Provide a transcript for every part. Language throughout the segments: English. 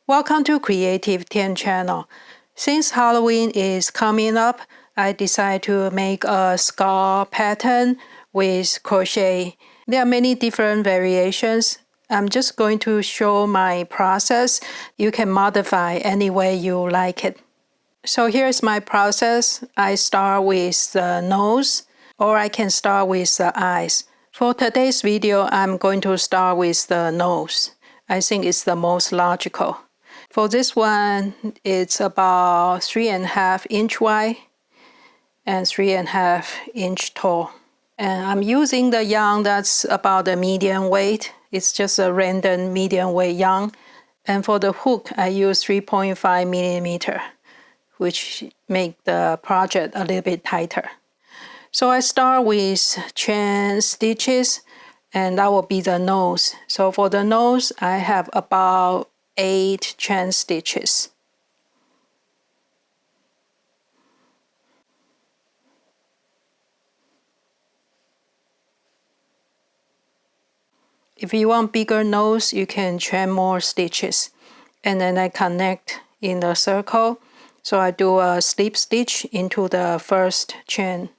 Welcome to Creative 10 channel. Since Halloween is coming up, I decided to make a scarf pattern with crochet. There are many different variations. I'm just going to show my process. You can modify any way you like it. So here's my process. I start with the nose, or I can start with the eyes. For today's video, I'm going to start with the nose. I think it's the most logical. For this one, it's about 3.5 inch wide and 3.5 inch tall. And I'm using the yarn that's about a medium weight. It's just a random medium weight yarn. And for the hook, I use 3.5 millimeter, which make the project a little bit tighter. So I start with chain stitches, and that will be the nose. So for the nose, I have about 8 chain stitches. If you want bigger nose, you can chain more stitches. And then I connect in the circle. So I do a slip stitch into the first chain.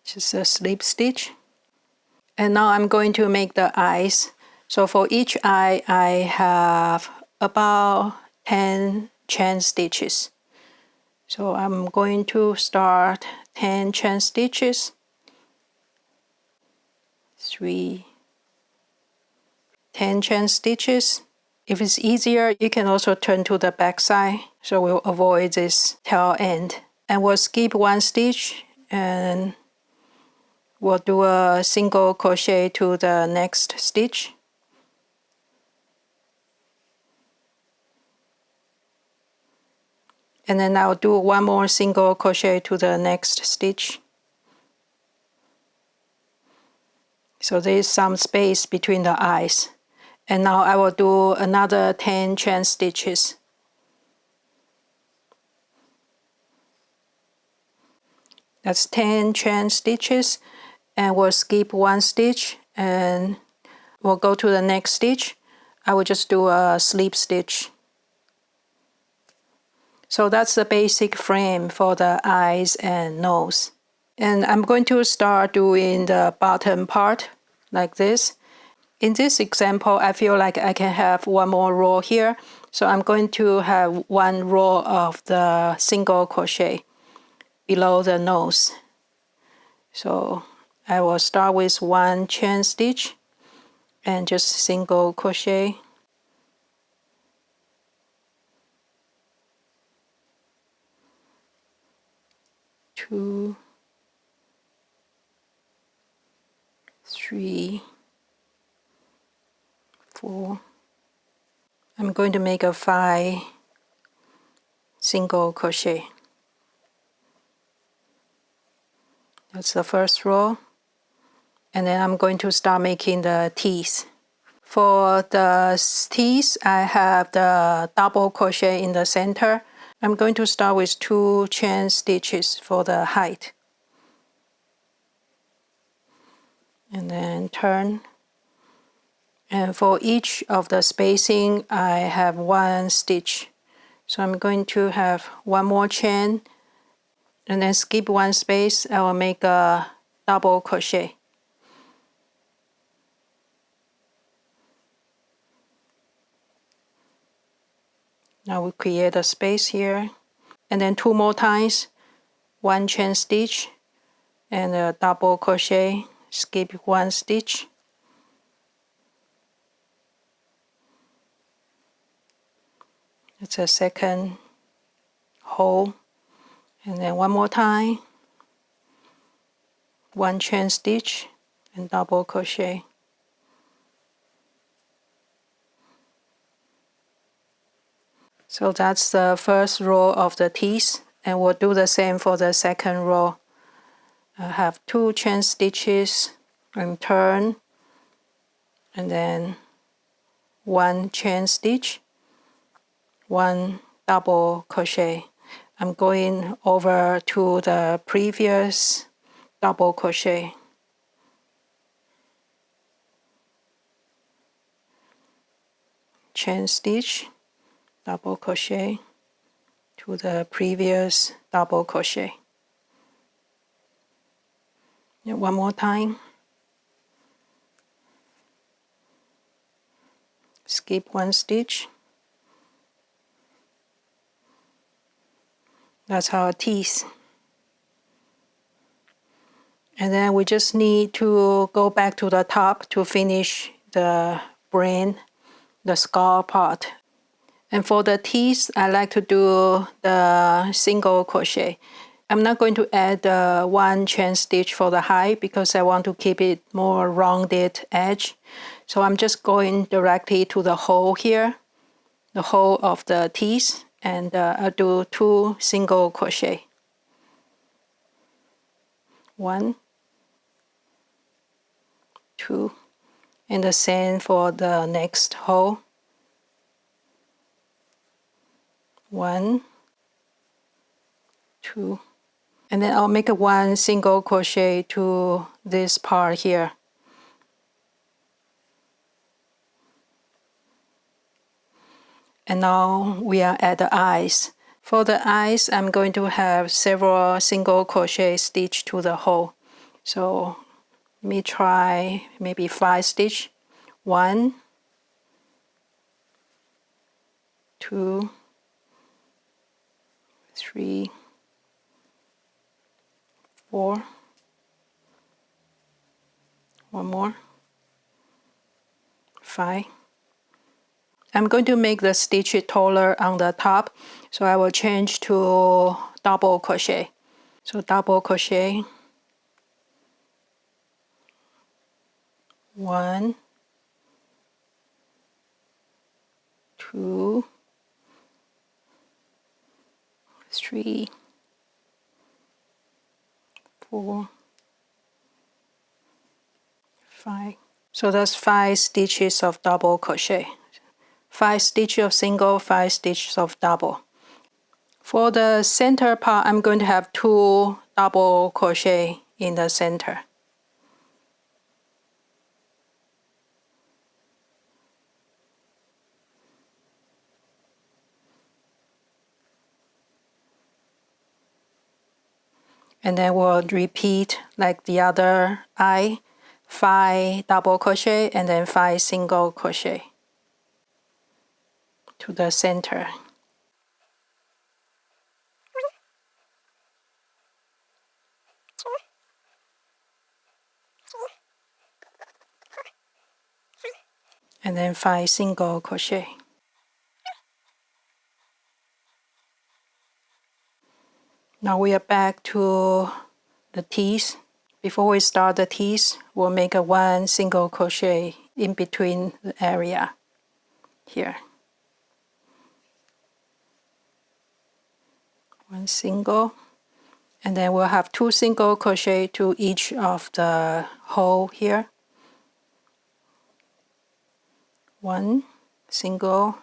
Just a slip stitch. And now I'm going to make the eyes. So for each eye, I have about 10 chain stitches. So I'm going to start 10 chain stitches. 10 chain stitches. If it's easier, you can also turn to the back side, so we'll avoid this tail end. And we'll skip one stitch and we'll do a single crochet to the next stitch. And then I'll do one more single crochet to the next stitch. So there is some space between the eyes. And now I will do another 10 chain stitches. That's 10 chain stitches, and we'll skip one stitch and we'll go to the next stitch. I will just do a slip stitch. So that's the basic frame for the eyes and nose. And I'm going to start doing the bottom part like this. In this example, I feel like I can have one more row here. So I'm going to have one row of the single crochet below the nose. So I will start with one chain stitch and just single crochet. 2, 3, 4. I'm going to make a 5 single crochet. That's the first row. And then I'm going to start making the teeth. For the teeth, I have the double crochet in the center. I'm going to start with 2 chain stitches for the height. And then turn. And for each of the spacing, I have 1 stitch. So I'm going to have one more chain and then skip one space. I will make a double crochet. Now we create a space here, and then 2 more times, 1 chain stitch and a double crochet, skip 1 stitch. It's a second hole, and then 1 more time, 1 chain stitch and double crochet. So that's the first row of the teeth, and we'll do the same for the second row. I have 2 chain stitches and turn, and then 1 chain stitch, 1 double crochet. I'm going over to the previous double crochet. chain stitch, double crochet to the previous double crochet. And one more time. Skip one stitch. That's our teeth. And then we just need to go back to the top to finish the brain, the skull part. And for the teeth, I like to do the single crochet. I'm not going to add one chain stitch for the height because I want to keep it more rounded edge. So I'm just going directly to the hole here, the hole of the teeth, and I'll do 2 single crochet. 1, 2, and the same for the next hole. 1, 2, and then I'll make 1 single crochet to this part here. And now we are at the eyes. For the eyes, I'm going to have several single crochet stitch to the hole. So let me try maybe 5 stitch. 1, 2, 3, 4. One more. 5. I'm going to make the stitch taller on the top, so I will change to double crochet. So double crochet. 1, 2, 3, 4, 5. So that's 5 stitches of double crochet. 5 stitches of single, 5 stitches of double. For the center part, I'm going to have 2 double crochet in the center. And then we'll repeat like the other eye, 5 double crochet and then 5 single crochet to the center. And then 5 single crochet. Now we are back to the teeth. Before we start the teeth, we'll make 1 single crochet in between the area here. 1 single, and then we'll have 2 single crochet to each of the hole here. 1 single,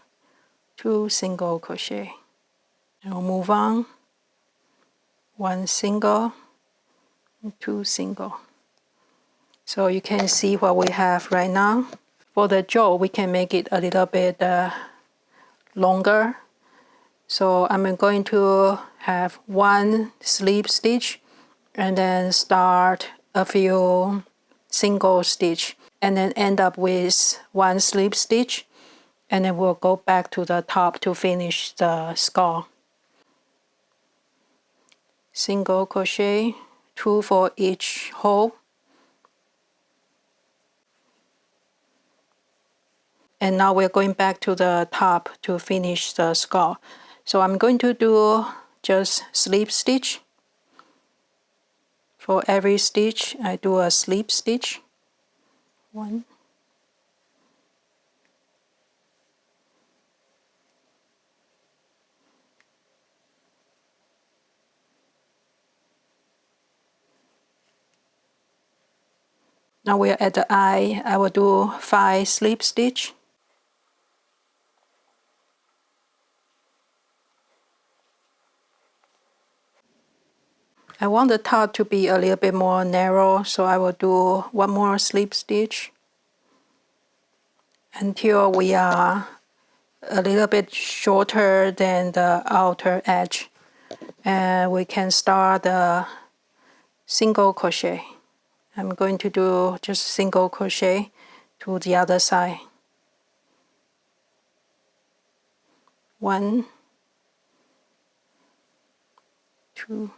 2 single crochet. And we'll move on. 1 single, 2 single. So you can see what we have right now. For the jaw, we can make it a little bit longer. So I'm going to have 1 slip stitch and then start a few single stitch and then end up with 1 slip stitch, and then we'll go back to the top to finish the skull. Single crochet, 2 for each hole. And now we're going back to the top to finish the skull. So I'm going to do just slip stitch. For every stitch, I do a slip stitch. 1. Now we are at the eye. I will do 5 slip stitch. I want the top to be a little bit more narrow, so I will do 1 more slip stitch until we are a little bit shorter than the outer edge. And we can start the single crochet. I'm going to do just single crochet to the other side. 1, 2.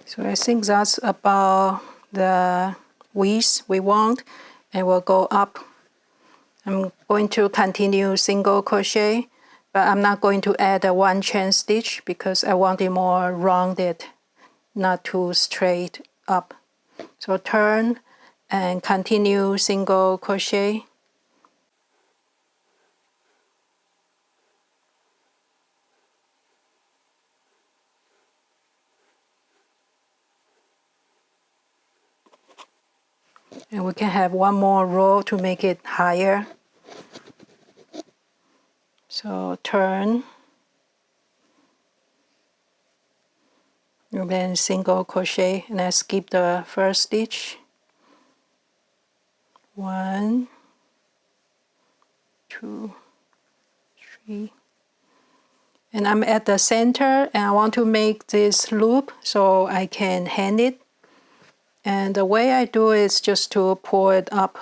So I think that's about the width we want, and we'll go up. I'm going to continue single crochet, but I'm not going to add a 1 chain stitch because I want it more rounded, not too straight up. So turn and continue single crochet. And we can have one more row to make it higher. So turn, and then single crochet, and I skip the first stitch. 1, 2, 3. And I'm at the center, and I want to make this loop so I can hand it. And the way I do it is just to pull it up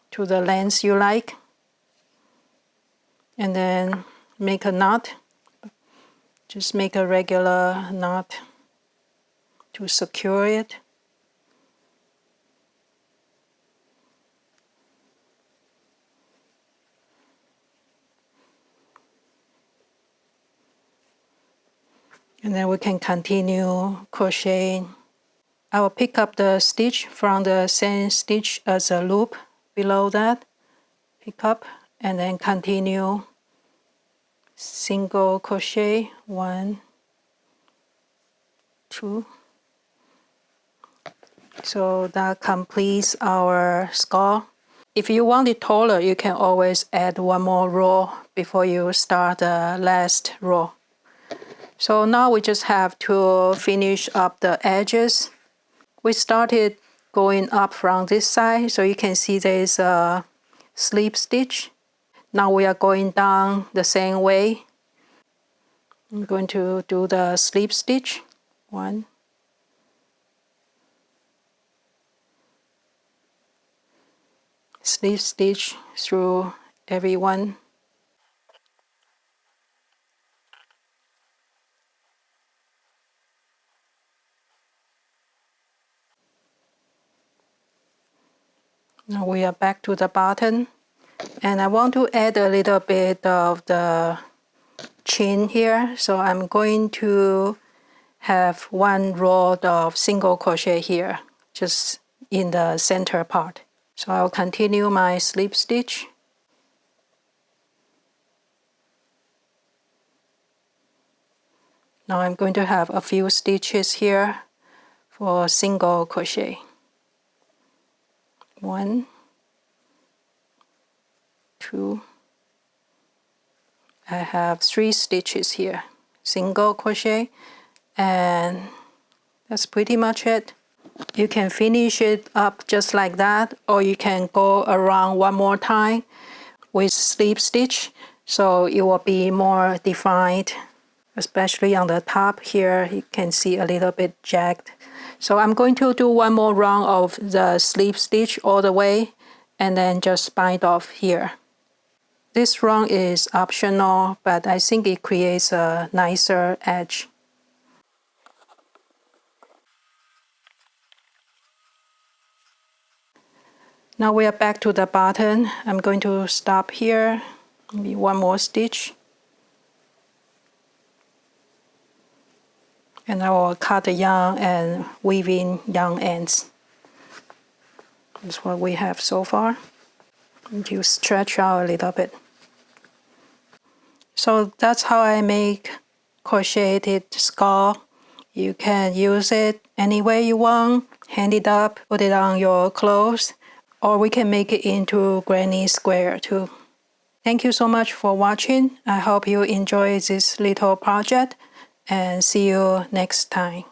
to the length you like, and then make a knot. Just make a regular knot to secure it. And then we can continue crocheting. I will pick up the stitch from the same stitch as a loop below that. Pick up and then continue single crochet. 1, 2. So that completes our scarf. If you want it taller, you can always add one more row before you start the last row. So now we just have to finish up the edges. We started going up from this side, so you can see there is a slip stitch. Now we are going down the same way. I'm going to do the slip stitch. 1, slip stitch through every one. Now we are back to the bottom, and I want to add a little bit of the chin here, so I'm going to have one row of single crochet here, just in the center part. So I'll continue my slip stitch. Now I'm going to have a few stitches here for single crochet. 1, 2. I have 3 stitches here, single crochet, and that's pretty much it. You can finish it up just like that, or you can go around one more time with slip stitch, so it will be more defined, especially on the top here. You can see a little bit jagged. So I'm going to do one more round of the slip stitch all the way, and then just bind off here. This round is optional, but I think it creates a nicer edge. Now we are back to the bottom. I'm going to stop here, maybe one more stitch. And I will cut the yarn and weave in yarn ends. That's what we have so far. And you stretch out a little bit. So that's how I make crocheted scarf. You can use it any way you want. Hang it up, put it on your clothes, or we can make it into granny square too. Thank you so much for watching. I hope you enjoy this little project and see you next time.